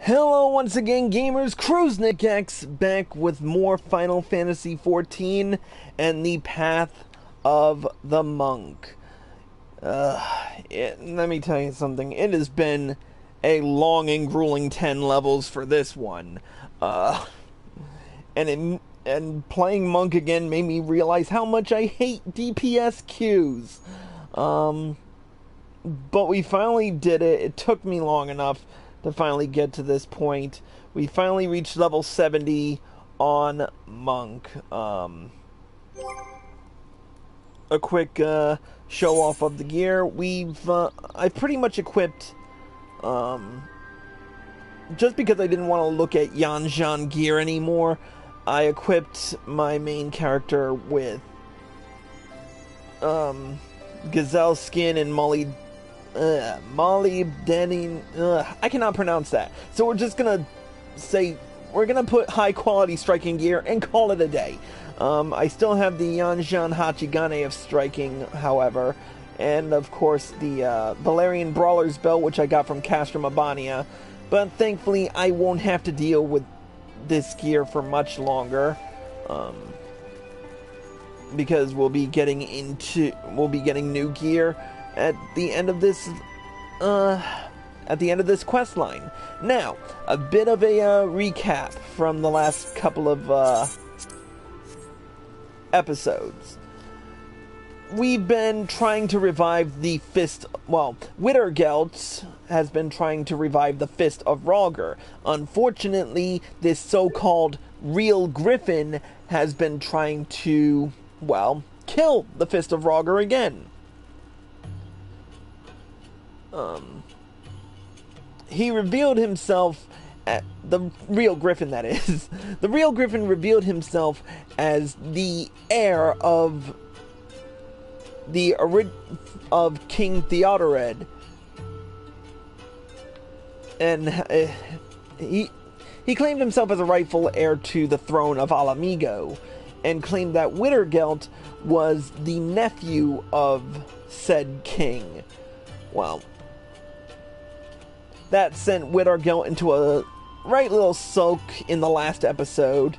Hello once again, gamers. KruznikX back with more Final Fantasy XIV and the Path of the Monk. Let me tell you something. It has been a long and grueling 10 levels for this one. And playing Monk again made me realize how much I hate DPS queues. But we finally did it. It took me long enough to finally get to this point. We finally reached level 70 on Monk. A quick show off of the gear. I pretty much equipped, just because I didn't want to look at Yanzhan gear anymore, I equipped my main character with Gazelle skin and molybdenum. I cannot pronounce that. So we're just gonna say we're gonna put high quality striking gear and call it a day. I still have the Yanzhan Hachigane of striking, however, and of course the Valerian Brawler's belt, which I got from Castrum Abania. But thankfully, I won't have to deal with this gear for much longer, because we'll be getting new gear at the end of this quest line. Now, a bit of a recap from the last couple of episodes. We've been trying to revive the Widargelt has been trying to revive the Fist of Rhalgr. Unfortunately, this so-called real Griffin has been trying to, kill the Fist of Rhalgr again. He revealed himself the real Griffin, that is. The real Griffin revealed himself as the heir of King Theobald, and he claimed himself as a rightful heir to the throne of Alamigo, and claimed that Widargelt was the nephew of said king. Well, that sent Widargelt into a right little sulk in the last episode,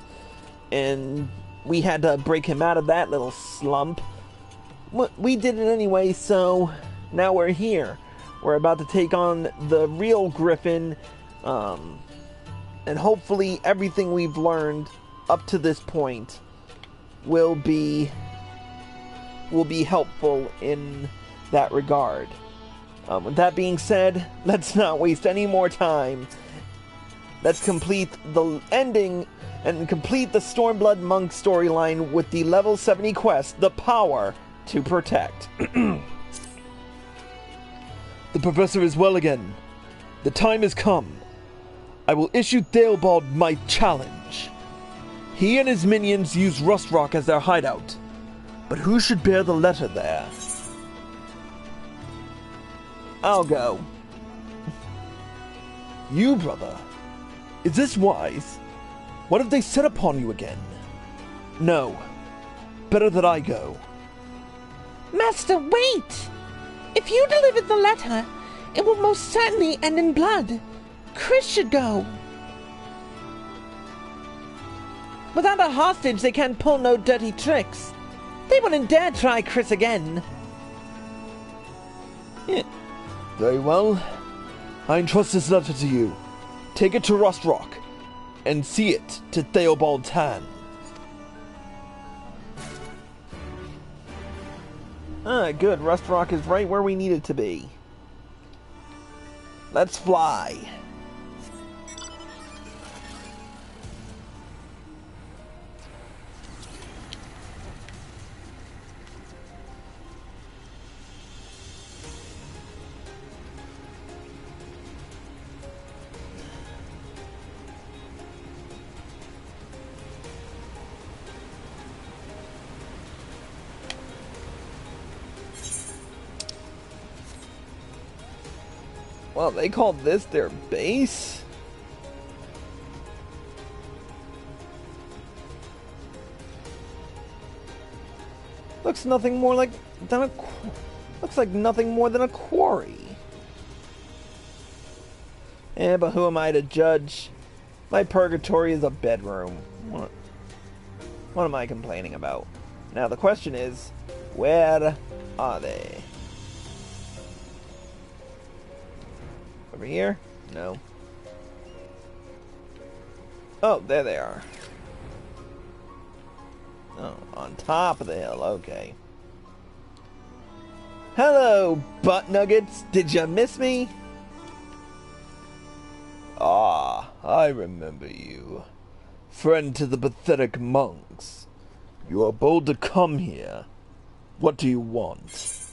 and we had to break him out of that little slump. We did it anyway, so now we're here. We're about to take on the real Griffin, and hopefully everything we've learned up to this point will be helpful in that regard. With that being said, let's not waste any more time. Let's complete the ending and complete the Stormblood Monk storyline with the level 70 quest, The Power to Protect. The professor is well again. The time has come. I will issue Theobald my challenge. He and his minions use Rust Rock as their hideout. But who should bear the letter there? I'll go. You, brother? Is this wise? What if they set upon you again? No. Better that I go. Master, wait! If you deliver the letter, it will most certainly end in blood. Chris should go. Without a hostage, they can't pull no dirty tricks. They wouldn't dare try Chris again. Yeah. Very well. I entrust this letter to you. Take it to Rust Rock, and see it to Theobald's hand. Good. Rust Rock is right where we need it to be. Let's fly. Well, they called this their base? Looks like nothing more than a quarry. But who am I to judge? My purgatory is a bedroom. What am I complaining about? Now the question is, where are they? Over here? No. Oh, there they are. Oh, on top of the hill, okay. Hello, butt nuggets. Did you miss me? Ah, I remember you. Friend to the pathetic monks. You are bold to come here. What do you want?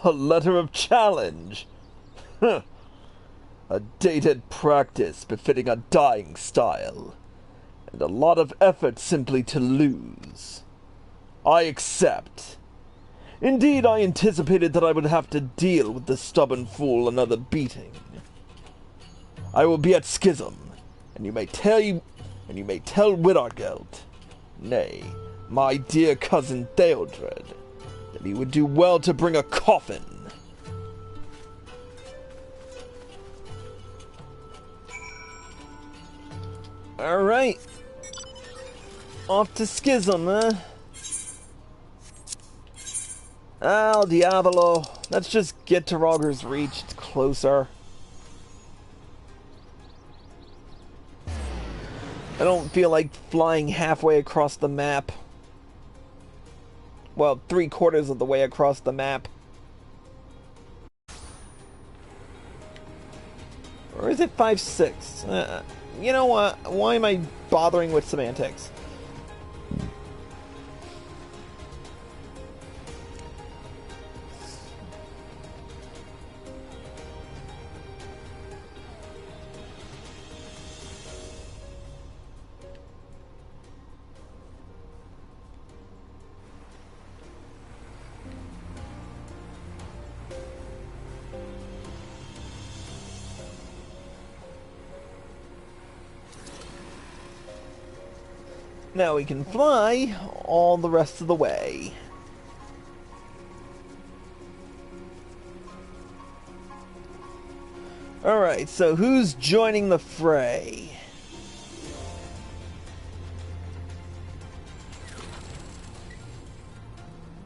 A letter of challenge? Huh. A dated practice befitting a dying style. And a lot of effort simply to lose. I accept. Indeed, I anticipated that I would have to deal with the stubborn fool another beating. I will be at Schism, and you may tell Widargelt, nay, my dear cousin Theobald, that he would do well to bring a coffin. Alright. Off to Schism, huh? Al Diavolo. Let's just get to Rhalgr's Reach. It's closer. I don't feel like flying halfway across the map. Well, 3/4 of the way across the map. Or is it 5/6? You know what? Why am I bothering with semantics? Now we can fly all the rest of the way. Alright, so who's joining the fray?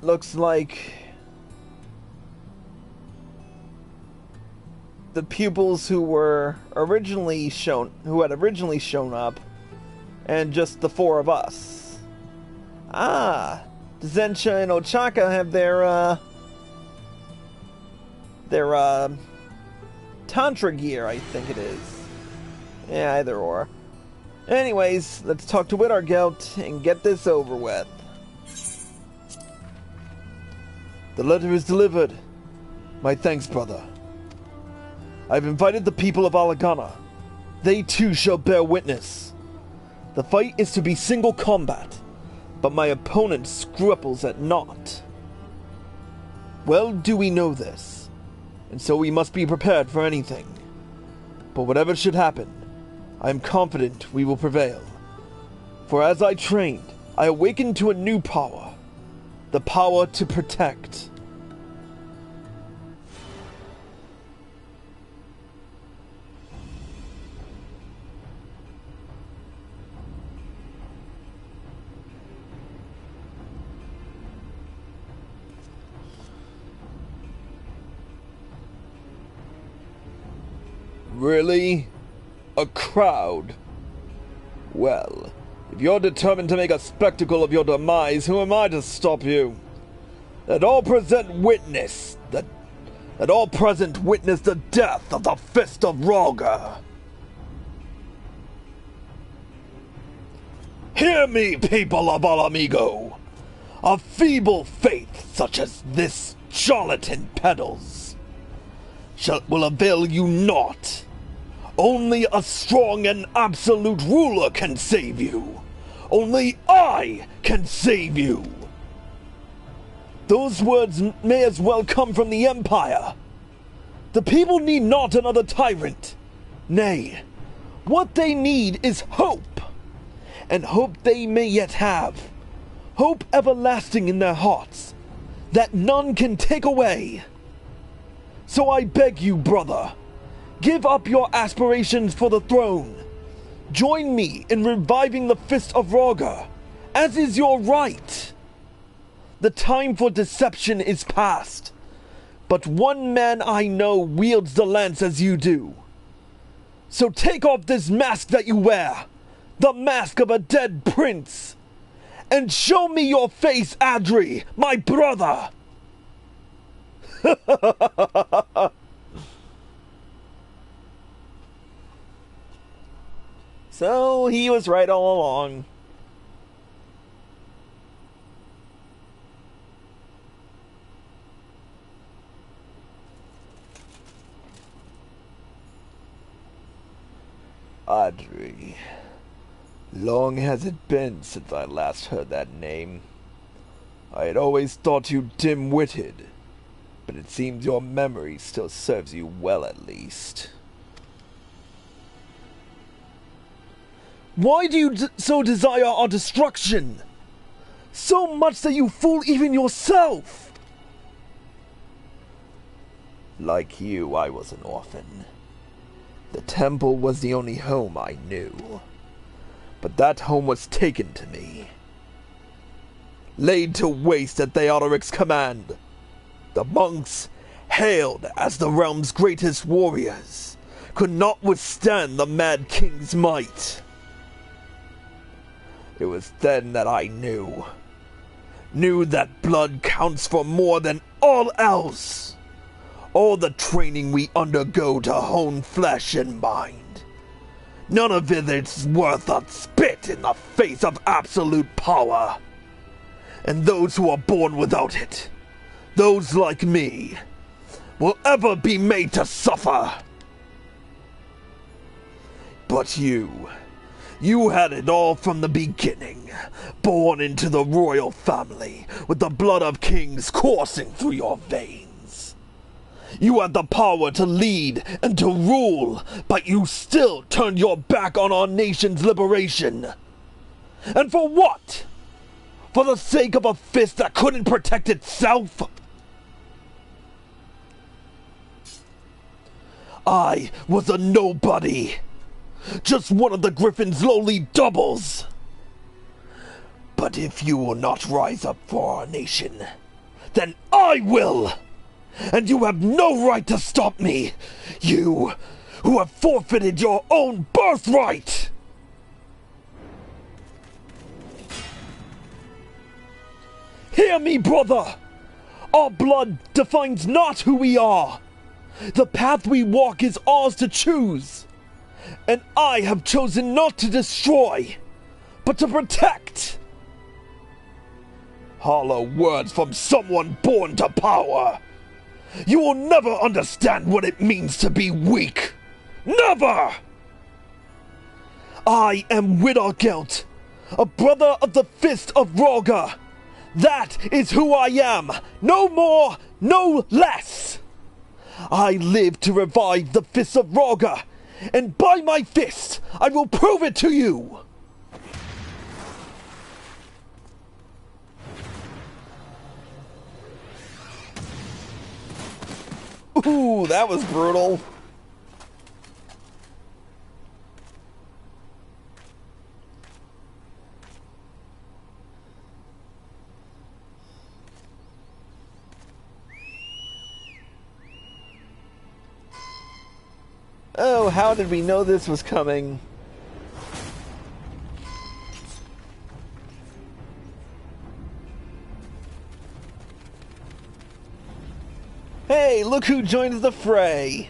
Looks like the pupils who had originally shown up, and just the 4 of us. Ah, Zensha and Ochaka have their Tantra gear, I think it is. Yeah, either or. Anyways, let's talk to Widargelt and get this over with. The letter is delivered. My thanks, brother. I've invited the people of Alagana. They too shall bear witness. The fight is to be single combat, but my opponent scruples at naught. Well do we know this, and so we must be prepared for anything. But whatever should happen, I am confident we will prevail. For as I trained, I awakened to a new power, the power to protect. Really? A crowd? Well, if you're determined to make a spectacle of your demise, who am I to stop you? Let all present witness the death of the Fist of Rhalgr. Hear me, people of Alamigo. A feeble faith such as this charlatan peddles will avail you naught. Only a strong and absolute ruler can save you. Only I can save you. Those words may as well come from the Empire. The people need not another tyrant. Nay, what they need is hope. And hope they may yet have. hope everlasting in their hearts, that none can take away. So I beg you, brother, give up your aspirations for the throne. Join me in reviving the Fist of Rhalgr, as is your right. The time for deception is past, but one man I know wields the lance as you do. So take off this mask that you wear, the mask of a dead prince, and show me your face, Adri, my brother! So he was right all along. Adri. Long has it been since I last heard that name. I had always thought you dim-witted, but it seems your memory still serves you well at least. Why do you so desire our destruction? So much that you fool even yourself! Like you, I was an orphan. The temple was the only home I knew. But that home was taken to me. Laid to waste at Theodaric's command. The monks, hailed as the realm's greatest warriors, could not withstand the Mad King's might. It was then that I knew that blood counts for more than all else. All the training we undergo to hone flesh and mind, none of it is worth a spit in the face of absolute power. And those who are born without it, those like me, will ever be made to suffer. But you had it all from the beginning, born into the royal family, with the blood of kings coursing through your veins. You had the power to lead and to rule, but you still turned your back on our nation's liberation. And for what? For the sake of a fist that couldn't protect itself? I was a nobody. Just one of the Griffin's lowly doubles. But if you will not rise up for our nation, then I will! And you have no right to stop me, you who have forfeited your own birthright! Hear me, brother! Our blood defines not who we are. The path we walk is ours to choose. And I have chosen not to destroy, but to protect. Hollow words from someone born to power. You will never understand what it means to be weak. Never! I am Widargelt, a brother of the Fist of Rhalgr. That is who I am, no more, no less. I live to revive the Fist of Rhalgr, and by my fist, I will prove it to you! Ooh, that was brutal. Oh, how did we know this was coming? Hey, look who joins the fray!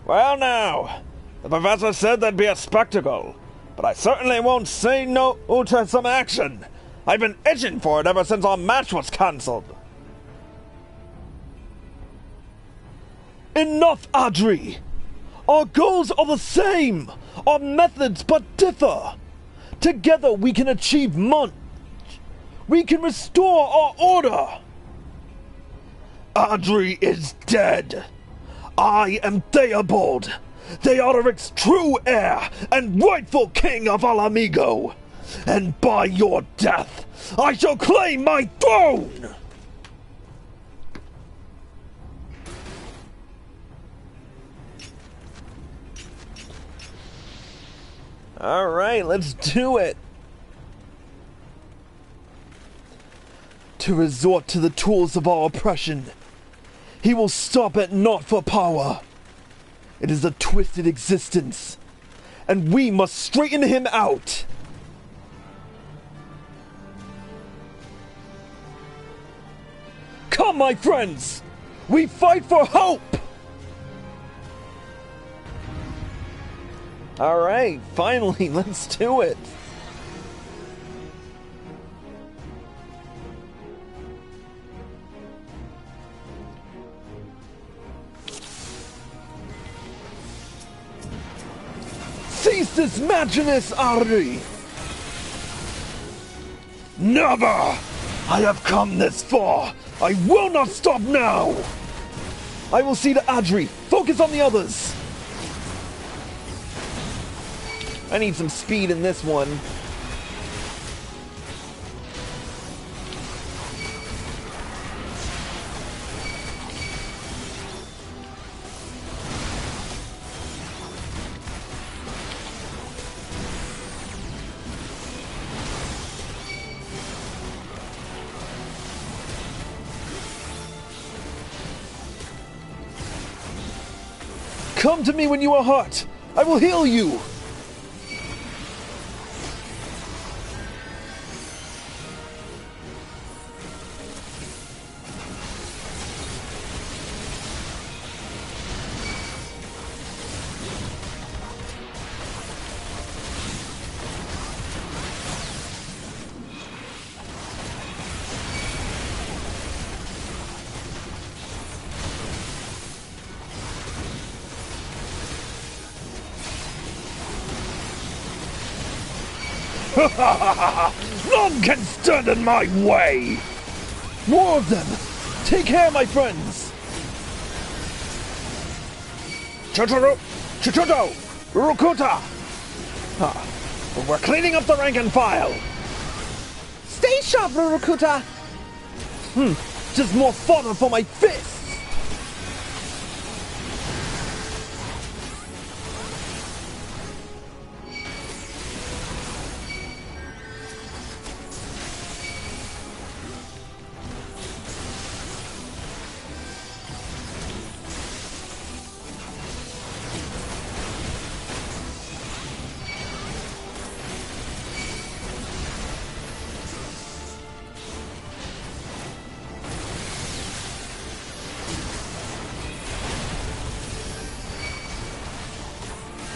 Well now, the professor said there'd be a spectacle, but I certainly won't say no to some action. I've been itching for it ever since our match was cancelled. Enough, Adri! Our goals are the same! Our methods but differ! Together we can achieve much! We can restore our order! Adri is dead! I am Theobald, Theodaric's true heir and rightful king of Alamigo! and by your death, I shall claim my throne! Alright, let's do it. To resort to the tools of our oppression, he will stop at naught for power. It is a twisted existence, and we must straighten him out. Come, my friends! We fight for hope! Alright, finally, let's do it. Cease this madness, Ari! Never! I have come this far! I will not stop now! I will see to Adri. Focus on the others! I need some speed in this one. Come to me when you are hurt! I will heal you! None can stand in my way! More of them! Take care, my friends! Chotoro! Chichoto! Rukuta! We're cleaning up the rank and file! Stay sharp, Rukuta! Just more fodder for my fists!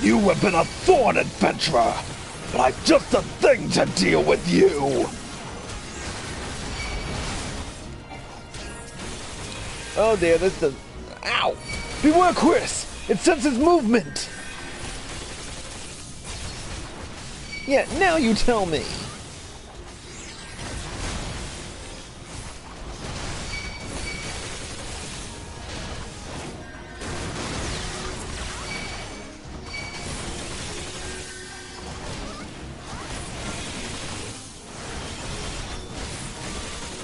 You have been a thorn, adventurer, but I've just a thing to deal with you! Oh dear, this does... Ow! Beware, Chris! It senses movement! Yeah, now you tell me.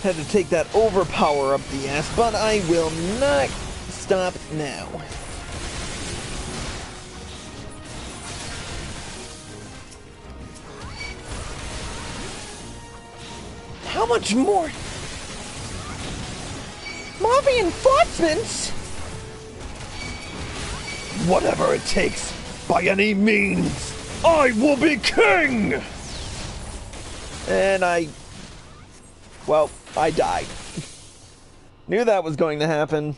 Had to take that overpower up the ass, but I will not stop now. How much more? More reinforcements? Whatever it takes, by any means, I will be king! And well, I died. Knew that was going to happen.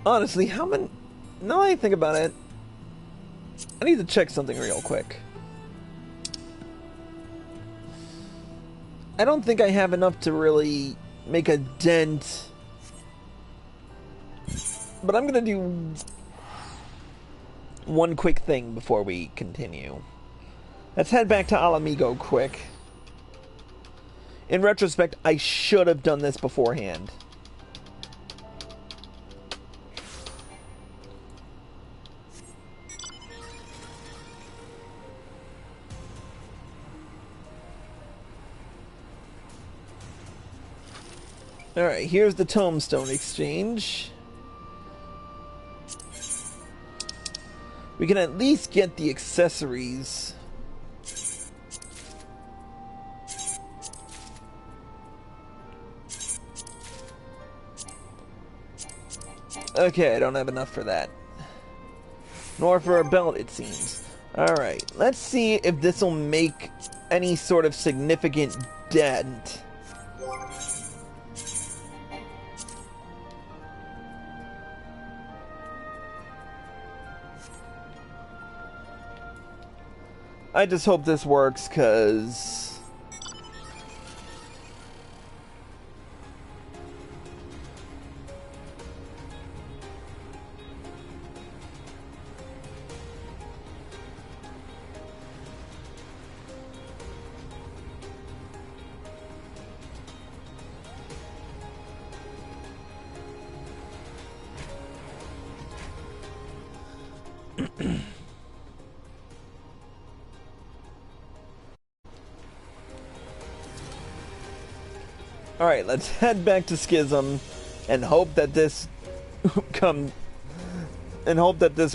Honestly, how many... Now that I think about it, I need to check something real quick. I don't think I have enough to really make a dent. But I'm gonna do one quick thing before we continue. Let's head back to Alamigo quick. In retrospect, I should have done this beforehand. Alright, here's the Tombstone Exchange. We can at least get the accessories. Okay, I don't have enough for that. Nor for a belt, it seems. Alright, let's see if this will make any sort of significant dent. I just hope this works, cause... Alright, let's head back to Schism and hope that this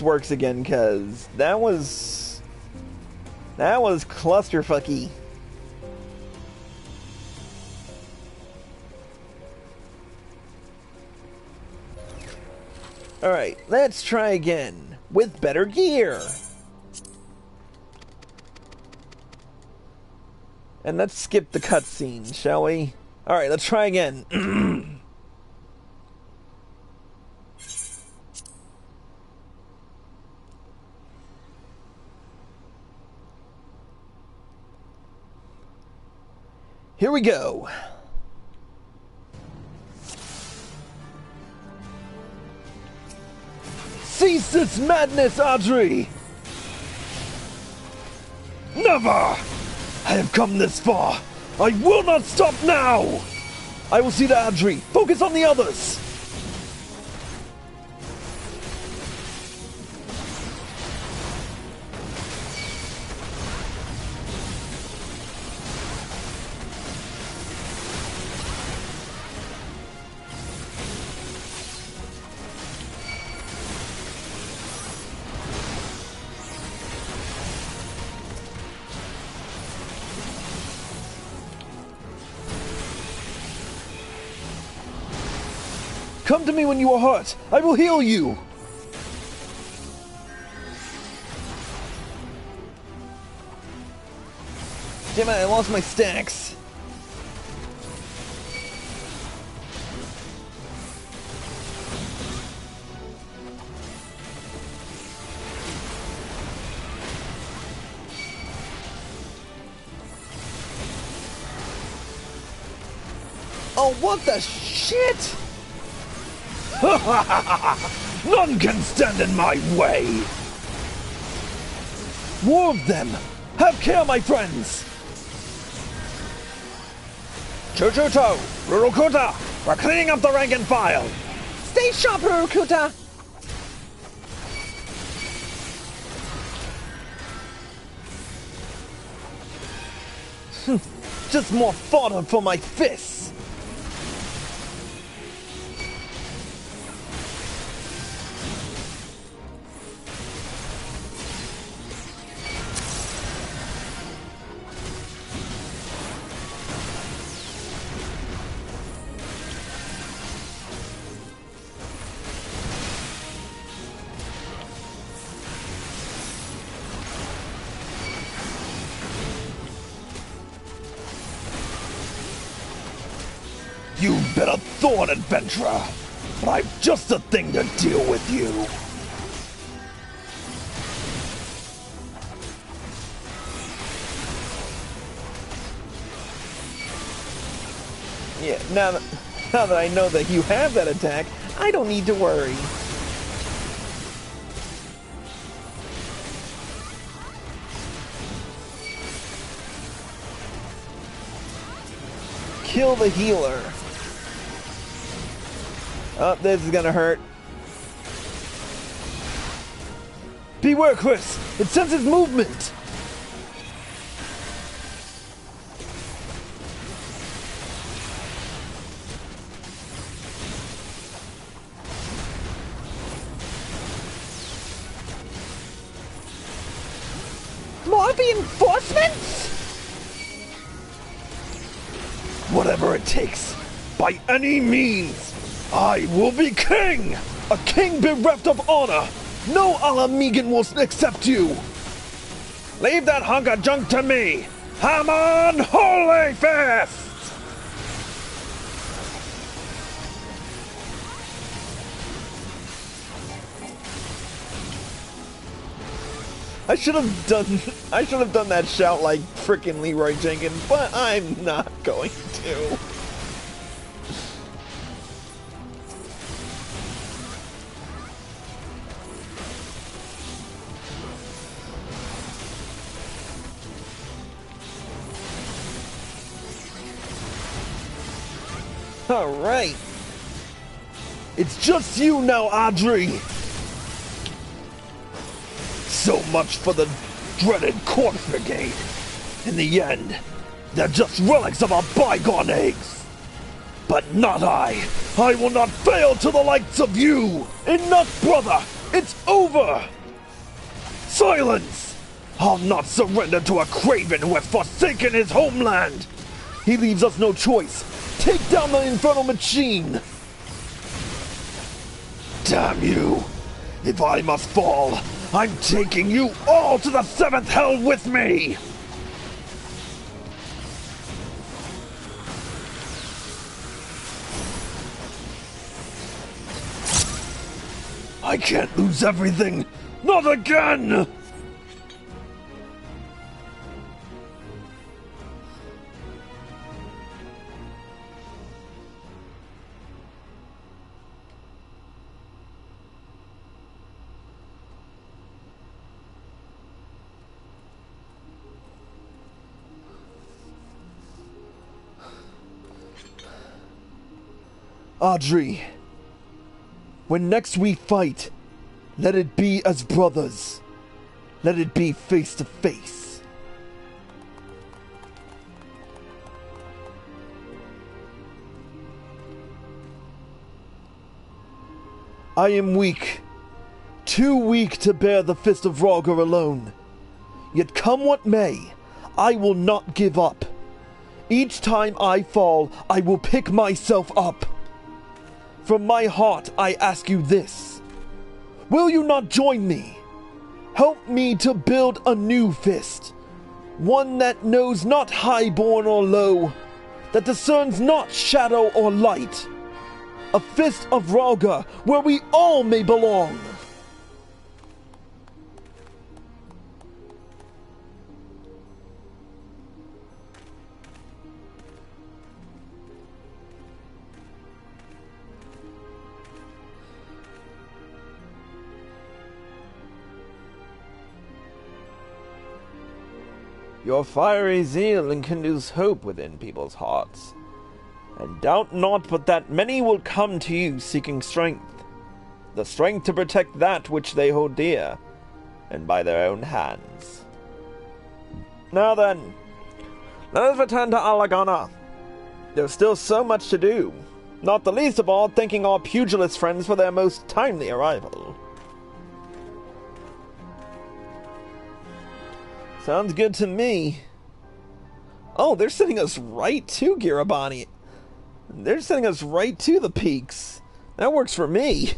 works again, cause that was clusterfucky. Alright, let's try again with better gear. And let's skip the cutscene, shall we? Alright, let's try again. Here we go. Cease this madness, Audrey! Never! I have come this far. I will not stop now! I will see the Adri. Focus on the others! Come to me when you are hurt. I will heal you. Damn it, I lost my stacks. Oh, what the shit? None can stand in my way! More of them! Have care, my friends! Chuchuto! Rurukuta! We're cleaning up the rank and file! Stay sharp, Rurukuta! Just more fodder for my fists! You've been a thorn, adventurer, but I've just the thing to deal with you. Yeah, now that I know that you have that attack, I don't need to worry. Kill the healer. Oh, this is gonna hurt. Beware, Chris! It senses movement! reinforcements? Whatever it takes, by any means, I will be king! A king bereft of honor! No Alamegan will accept you! Leave that hunk of junk to me! I'm on Holy Fist! I should have done that shout like frickin' Leroy Jenkins, but I'm not going to. Alright. It's just you now, Audrey! So much for the dreaded Corpse Brigade. In the end, they're just relics of our bygone eggs. But not I. I will not fail to the likes of you. Enough, brother. It's over. Silence. I'll not surrender to a craven who has forsaken his homeland. He leaves us no choice. Take down the infernal machine. Damn you. If I must fall, I'm taking you all to the seventh hell with me! I can't lose everything! Not again! Audrey, when next we fight, let it be as brothers. Let it be face to face. I am weak, too weak to bear the Fist of Rhalgr alone. Yet come what may, I will not give up. Each time I fall, I will pick myself up. From my heart, I ask you this. Will you not join me? Help me to build a new fist. One that knows not highborn or low, that discerns not shadow or light. A Fist of Rhalgr where we all may belong. Your fiery zeal enkindles hope within people's hearts, and doubt not but that many will come to you seeking strength, the strength to protect that which they hold dear, and by their own hands. Now then, let us return to Alagana. There's still so much to do, not the least of all thanking our pugilist friends for their most timely arrival. Sounds good to me. Oh, they're sending us right to Girabani. They're sending us right to the peaks. That works for me.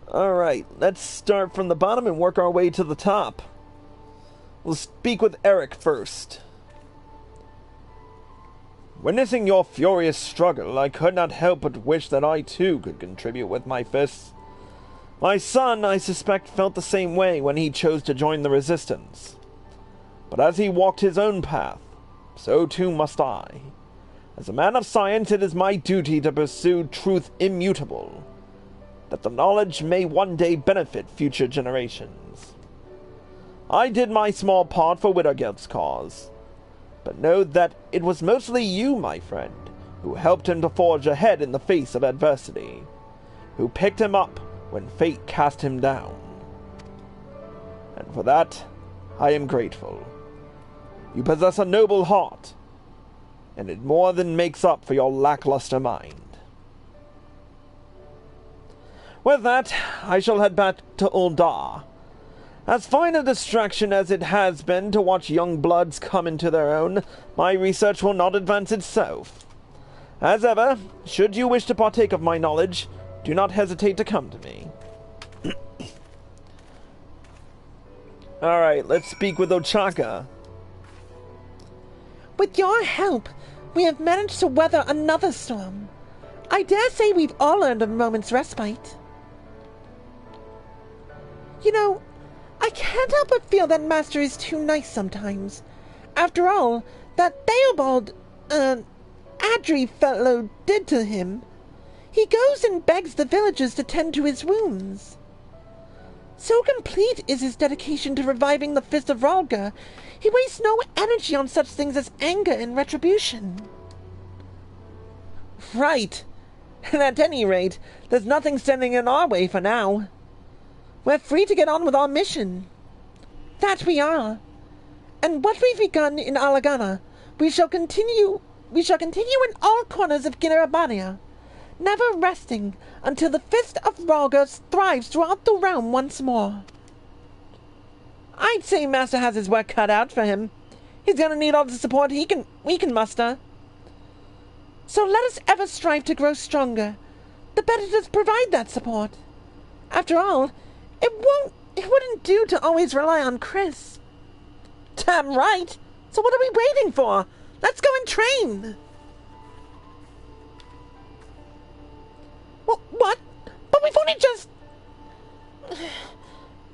Alright, let's start from the bottom and work our way to the top. We'll speak with Eric first. Witnessing your furious struggle, I could not help but wish that I too could contribute with my fists. My son, I suspect, felt the same way when he chose to join the Resistance. But as he walked his own path, so too must I. As a man of science, it is my duty to pursue truth immutable, that the knowledge may one day benefit future generations. I did my small part for Widargelt's cause, but know that it was mostly you, my friend, who helped him to forge ahead in the face of adversity, who picked him up when fate cast him down. And for that, I am grateful. You possess a noble heart, and it more than makes up for your lackluster mind. With that, I shall head back to Uldar, As fine a distraction as it has been to watch young bloods come into their own, my research will not advance itself. As ever, should you wish to partake of my knowledge, do not hesitate to come to me. Alright, let's speak with Ochaka. With your help, we have managed to weather another storm. I dare say we've all earned a moment's respite. You know, I can't help but feel that Master is too nice sometimes. After all, that Theobald, Adri fellow did to him. He goes and begs the villagers to tend to his wounds. So complete is his dedication to reviving the Fist of Rhalgr, he wastes no energy on such things as anger and retribution. Right. And at any rate, there's nothing standing in our way for now. We're free to get on with our mission. That we are. And what we've begun in Alagana, we shall continue in all corners of Ginarabania, never resting until the Fist of Rhalgr thrives throughout the realm once more. I'd say Master has his work cut out for him. He's gonna need all the support we can muster. So let us ever strive to grow stronger, the better to provide that support. After all, it wouldn't do to always rely on Chris. Damn right! So what are we waiting for? Let's go and train! What? But we've only just...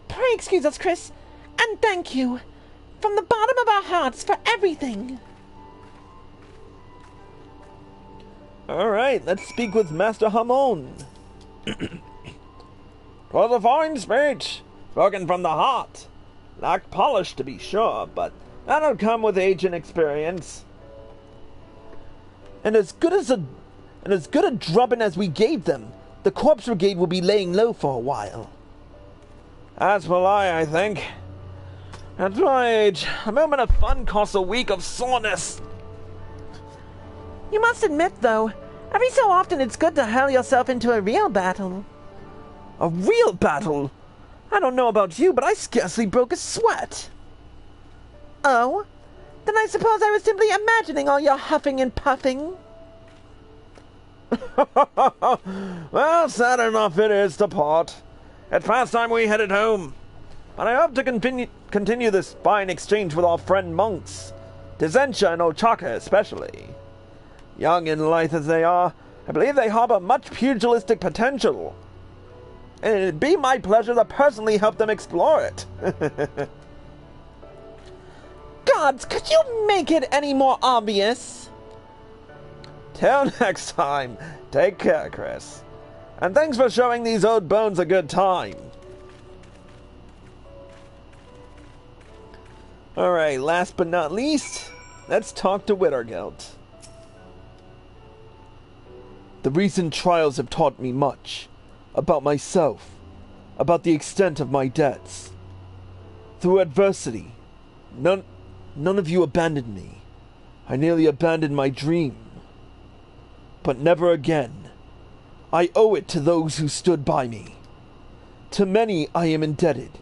Pray excuse us, Chris, and thank you, from the bottom of our hearts, for everything. Alright, let's speak with Master Hamon. 'Twas a fine speech, spoken from the heart. Lacked polish, to be sure, but that'll come with age and experience. And as good a drubbing as we gave them, the Corpse Brigade will be laying low for a while. As will I think. At my age, a moment of fun costs a week of soreness. You must admit, though, every so often it's good to hurl yourself into a real battle. A real battle? I don't know about you, but I scarcely broke a sweat. Oh? Then I suppose I was simply imagining all your huffing and puffing. Well, sad enough it is to part. It's past time we headed home. But I hope to continue this fine exchange with our friend monks, Dizentia and Ochaka especially. Young and lithe as they are, I believe they harbor much pugilistic potential. And it'd be my pleasure to personally help them explore it. Gods, could you make it any more obvious? Till next time, take care, Chris. And thanks for showing these old bones a good time. Alright, last but not least, let's talk to Widargelt. The recent trials have taught me much. About myself. About the extent of my debts. Through adversity, none of you abandoned me. I nearly abandoned my dream. But never again. I owe it to those who stood by me. To many I am indebted,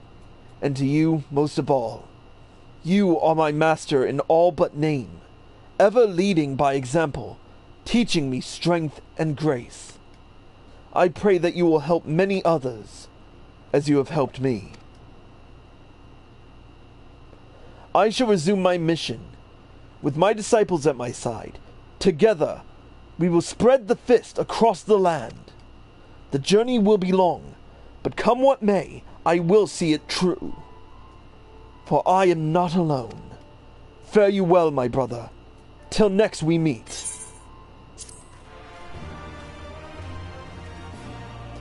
and to you most of all. You are my master in all but name, ever leading by example, teaching me strength and grace. I pray that you will help many others, as you have helped me. I shall resume my mission, with my disciples at my side. Together, we will spread the fist across the land. The journey will be long, but come what may, I will see it true. For I am not alone. Fare you well, my brother. Till next we meet.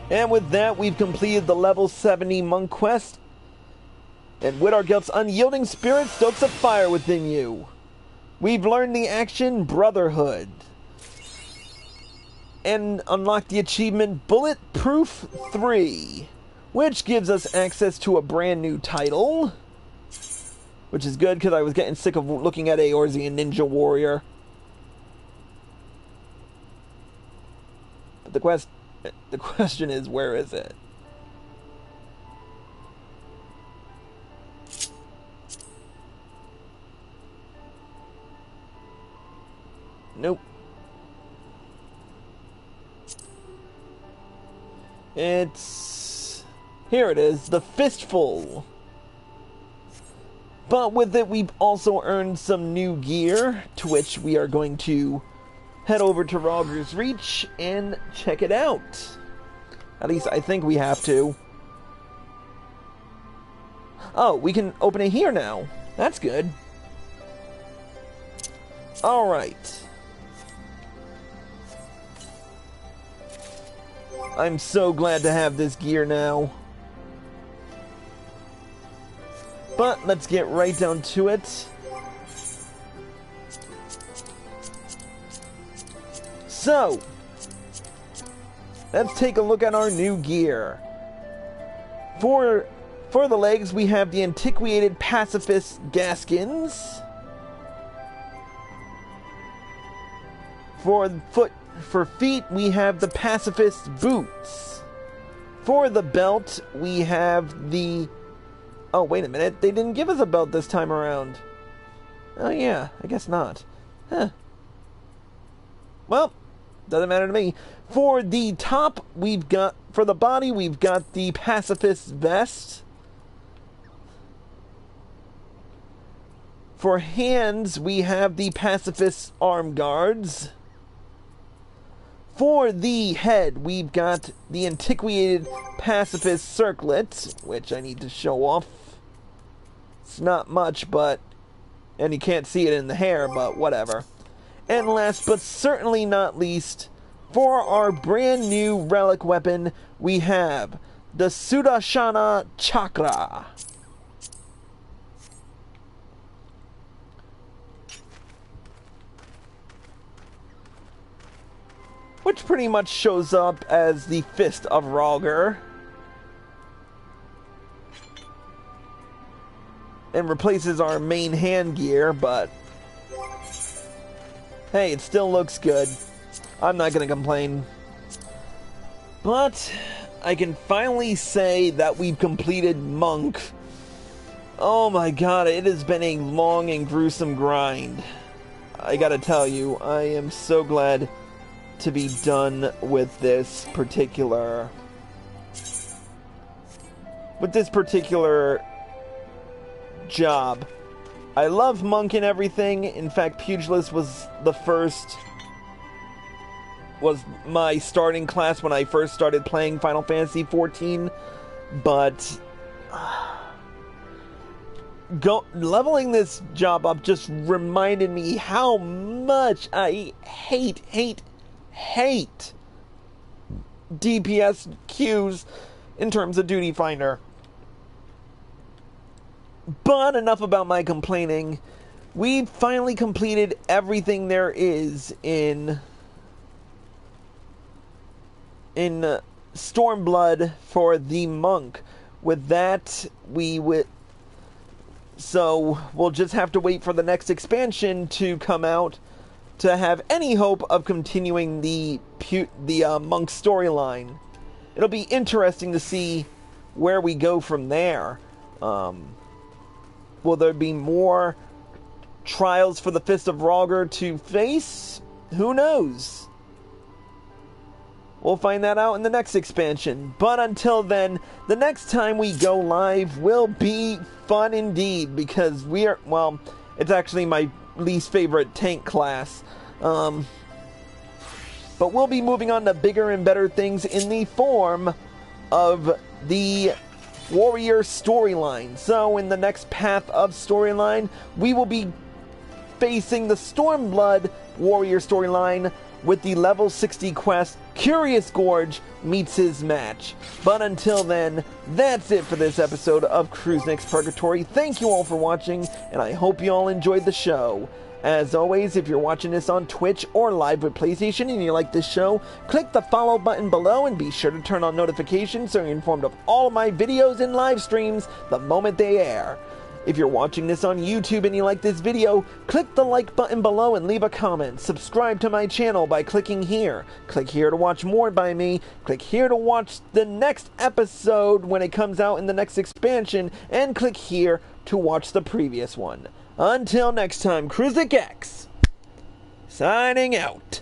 And with that, we've completed the level 70 monk quest. And Widargelt's unyielding spirit stokes a fire within you. We've learned the action Brotherhood. And unlocked the achievement Bulletproof 3. Which gives us access to a brand new title. Which is good, because I was getting sick of looking at Eorzean Ninja Warrior. But the question is, where is it? Nope. It's... Here it is, the Fistful. But with it, we've also earned some new gear, to which we are going to head over to Rhalgr's Reach and check it out. At least I think we have to. Oh, we can open it here now. That's good. Alright. I'm so glad to have this gear now. But let's get right down to it. So, let's take a look at our new gear. For the legs, we have the antiquated pacifist gaskins. For feet, we have the pacifist boots. For the belt, we have the... Oh, wait a minute. They didn't give us a belt this time around. Oh, yeah. I guess not. Huh. Well, doesn't matter to me. For the top, we've got... For the body, we've got the pacifist vest. For hands, we have the pacifist arm guards. For the head, we've got the antiquated pacifist circlet, which I need to show off. It's not much, but... And you can't see it in the hair, but whatever. And last but certainly not least, for our brand new relic weapon, we have the Sudarshana Chakra. Which pretty much shows up as the Fist of Rhalgr. And replaces our main hand gear, but... Hey, it still looks good. I'm not gonna complain. But I can finally say that we've completed Monk. Oh my god, it has been a long and gruesome grind. I gotta tell you, I am so glad to be done with this particular job. I love Monk and everything. In fact, Pugilist was my starting class when I first started playing Final Fantasy XIV, but leveling this job up just reminded me how much I hate DPS queues in terms of Duty Finder. But enough about my complaining. We finally completed everything there is in Stormblood for the monk. With that, so we'll just have to wait for the next expansion to come out to have any hope of continuing the monk storyline. It'll be interesting to see where we go from there. Will there be more trials for the Fist of Rhalgr to face? Who knows? We'll find that out in the next expansion. But until then, the next time we go live will be fun indeed, because it's actually my least favorite tank class. But we'll be moving on to bigger and better things in the form of the warrior storyline. So in the next path of storyline, we will be facing the Stormblood warrior storyline with the level 60 quest Curious Gorge meets his match. But until then, that's it for this episode of Kruznik's Purgatory. Thank you all for watching, and I hope you all enjoyed the show. As always, if you're watching this on Twitch or live with PlayStation and you like this show, click the follow button below and be sure to turn on notifications so you're informed of all of my videos and live streams the moment they air. If you're watching this on YouTube and you like this video, click the like button below and leave a comment. Subscribe to my channel by clicking here. Click here to watch more by me. Click here to watch the next episode when it comes out in the next expansion. And click here to watch the previous one. Until next time, Kruznik X, signing out.